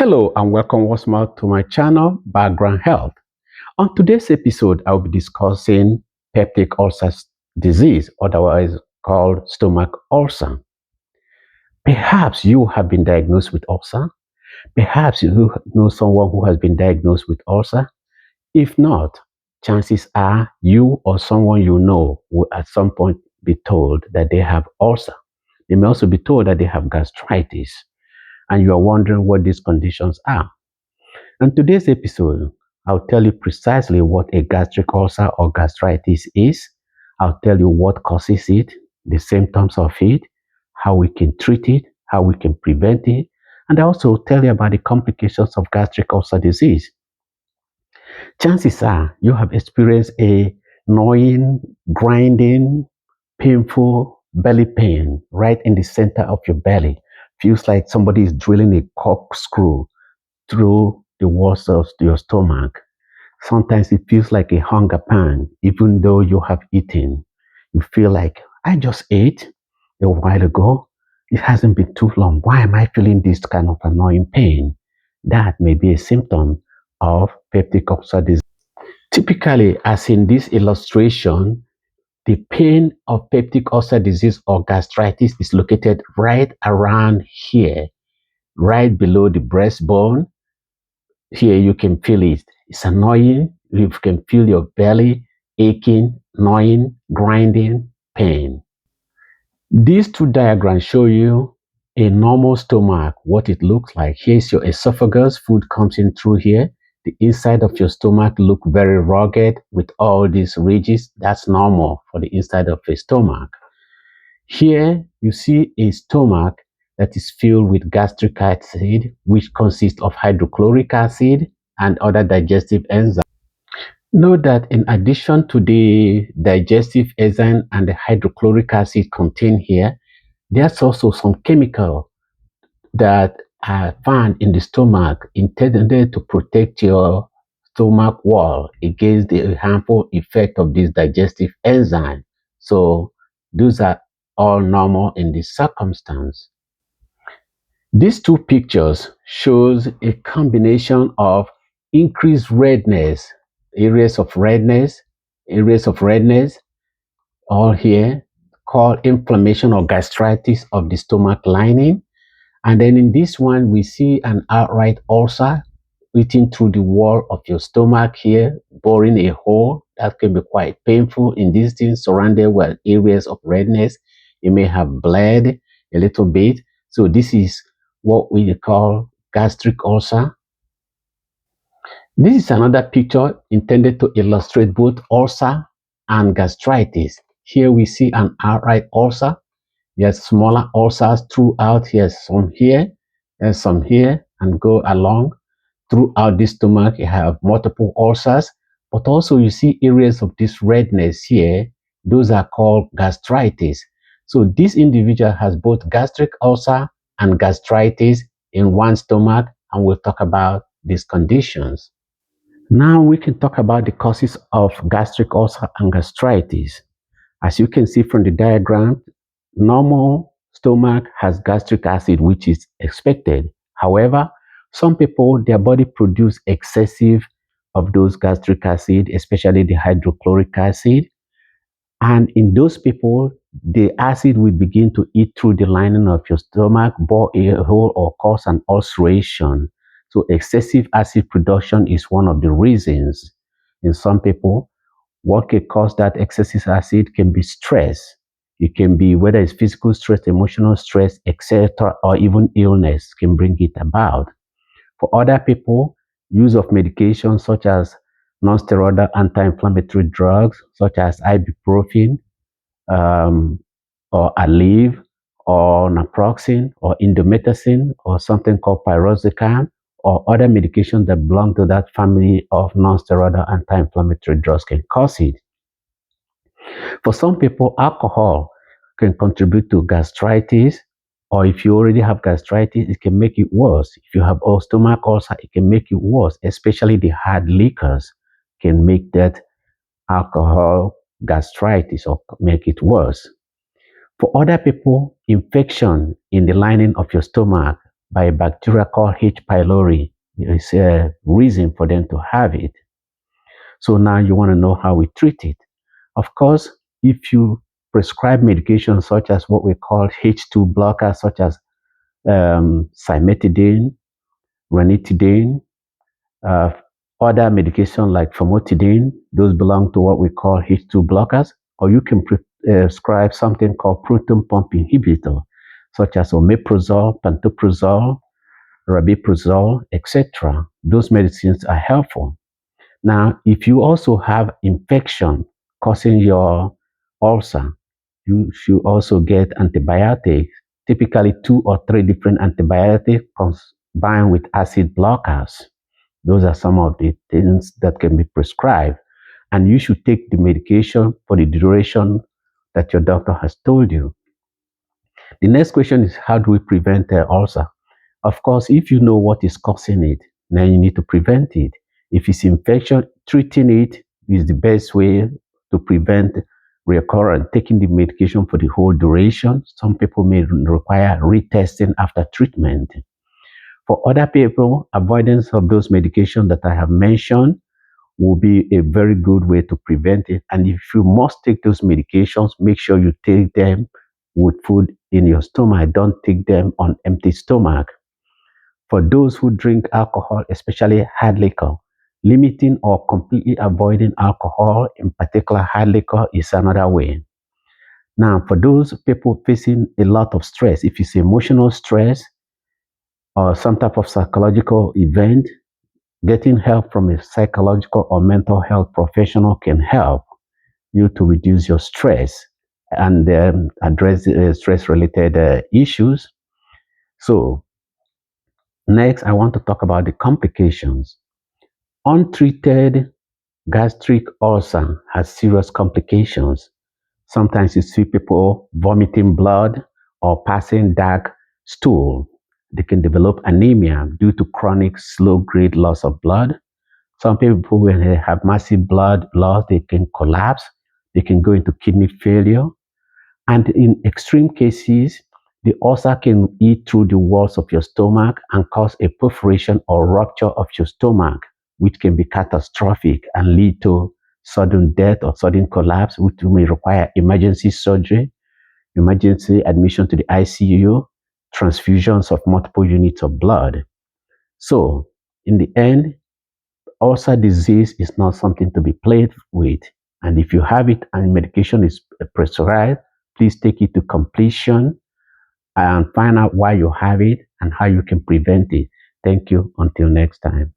Hello and welcome once more to my channel, Background Health. On today's episode, I'll be discussing peptic ulcer disease, otherwise called stomach ulcer. Perhaps you have been diagnosed with ulcer. Perhaps you know someone who has been diagnosed with ulcer. If not, chances are you or someone you know will at some point be told that they have ulcer. They may also be told that they have gastritis, and you are wondering what these conditions are. In today's episode, I'll tell you precisely what a gastric ulcer or gastritis is. I'll tell you what causes it, the symptoms of it, how we can treat it, how we can prevent it, and I also tell you about the complications of gastric ulcer disease. Chances are you have experienced a gnawing, grinding, painful belly pain right in the center of your belly. Feels like somebody is drilling a corkscrew through the walls of your stomach. Sometimes it feels like a hunger pain, even though you have eaten. You feel like, I just ate a while ago. It hasn't been too long. Why am I feeling this kind of annoying pain? That may be a symptom of peptic ulcer disease. Typically, as in this illustration, the pain of peptic ulcer disease or gastritis is located right around here, right below the breastbone. Here you can feel it. It's annoying. You can feel your belly aching, gnawing, grinding, pain. These two diagrams show you a normal stomach, what it looks like. Here's your esophagus. Food comes in through here. The inside of your stomach look very rugged with all these ridges. That's normal for the inside of a stomach. Here you see a stomach that is filled with gastric acid, which consists of hydrochloric acid and other digestive enzymes. Note that in addition to the digestive enzyme and the hydrochloric acid contained here, there's also some chemical that are found in the stomach intended to protect your stomach wall against the harmful effect of this digestive enzyme. So those are all normal in this circumstance. These two pictures shows a combination of increased redness, areas of redness, all here called inflammation or gastritis of the stomach lining. And then in this one, we see an outright ulcer eating through the wall of your stomach here, boring a hole. That can be quite painful. In these things, surrounded with areas of redness, you may have bled a little bit. So this is what we call gastric ulcer. This is another picture intended to illustrate both ulcer and gastritis. Here we see an outright ulcer. There's smaller ulcers throughout. Here's some here, there's some here, and go along. Throughout the stomach, you have multiple ulcers, but also you see areas of this redness here. Those are called gastritis. So this individual has both gastric ulcer and gastritis in one stomach, and we'll talk about these conditions. Now we can talk about the causes of gastric ulcer and gastritis. As you can see from the diagram, normal stomach has gastric acid, which is expected. However, some people, their body produce excessive of those gastric acid, especially the hydrochloric acid. And in those people, the acid will begin to eat through the lining of your stomach, bore a hole, or cause an ulceration. So excessive acid production is one of the reasons. In some people, what can cause that excessive acid can be stress. It can be whether it's physical stress, emotional stress, etc., or even illness can bring it about. For other people, use of medications such as non-steroidal anti-inflammatory drugs such as ibuprofen, um, or Aleve, or naproxen, or indomethacin, or something called piroxicam, or other medications that belong to that family of non-steroidal anti-inflammatory drugs can cause it. For some people, alcohol can contribute to gastritis, or if you already have gastritis, it can make it worse. If you have a stomach ulcer, it can make it worse, especially the hard liquors can make that alcohol gastritis or make it worse. For other people, infection in the lining of your stomach by a bacteria called H. pylori. It's a reason for them to have it. So now you want to know how we treat it. Of course, if you prescribe medications such as what we call H2 blockers, such as cimetidine, ranitidine, uh, other medication like famotidine, those belong to what we call H2 blockers, or you can prescribe something called proton pump inhibitor, such as omeprazole, pantoprazole, rabeprazole, etc. Those medicines are helpful. Now, if you also have infection causing your ulcer, you should also get antibiotics, typically 2 or 3 different antibiotics combined with acid blockers. Those are some of the things that can be prescribed. And you should take the medication for the duration that your doctor has told you. The next question is, how do we prevent the ulcer? Of course, if you know what is causing it, then you need to prevent it. If it's infection, treating it is the best way to prevent recurrent, taking the medication for the whole duration. Some people may require retesting after treatment. For other people, avoidance of those medications that I have mentioned will be a very good way to prevent it. And if you must take those medications, make sure you take them with food in your stomach. Don't take them on empty stomach. For those who drink alcohol, especially hard liquor, limiting or completely avoiding alcohol, in particular hard liquor, is another way. Now, for those people facing a lot of stress, if it's emotional stress or some type of psychological event, getting help from a psychological or mental health professional can help you to reduce your stress and address stress related issues. So, next, I want to talk about the complications. Untreated gastric ulcer has serious complications. Sometimes you see people vomiting blood or passing dark stool. They can develop anemia due to chronic slow grade loss of blood. Some people, when they have massive blood loss, they can collapse. They can go into kidney failure. And in extreme cases, the ulcer can eat through the walls of your stomach and cause a perforation or rupture of your stomach, which can be catastrophic and lead to sudden death or sudden collapse, which may require emergency surgery, emergency admission to the ICU, transfusions of multiple units of blood. So, in the end, ulcer disease is not something to be played with. And if you have it and medication is prescribed, please take it to completion and find out why you have it and how you can prevent it. Thank you. Until next time.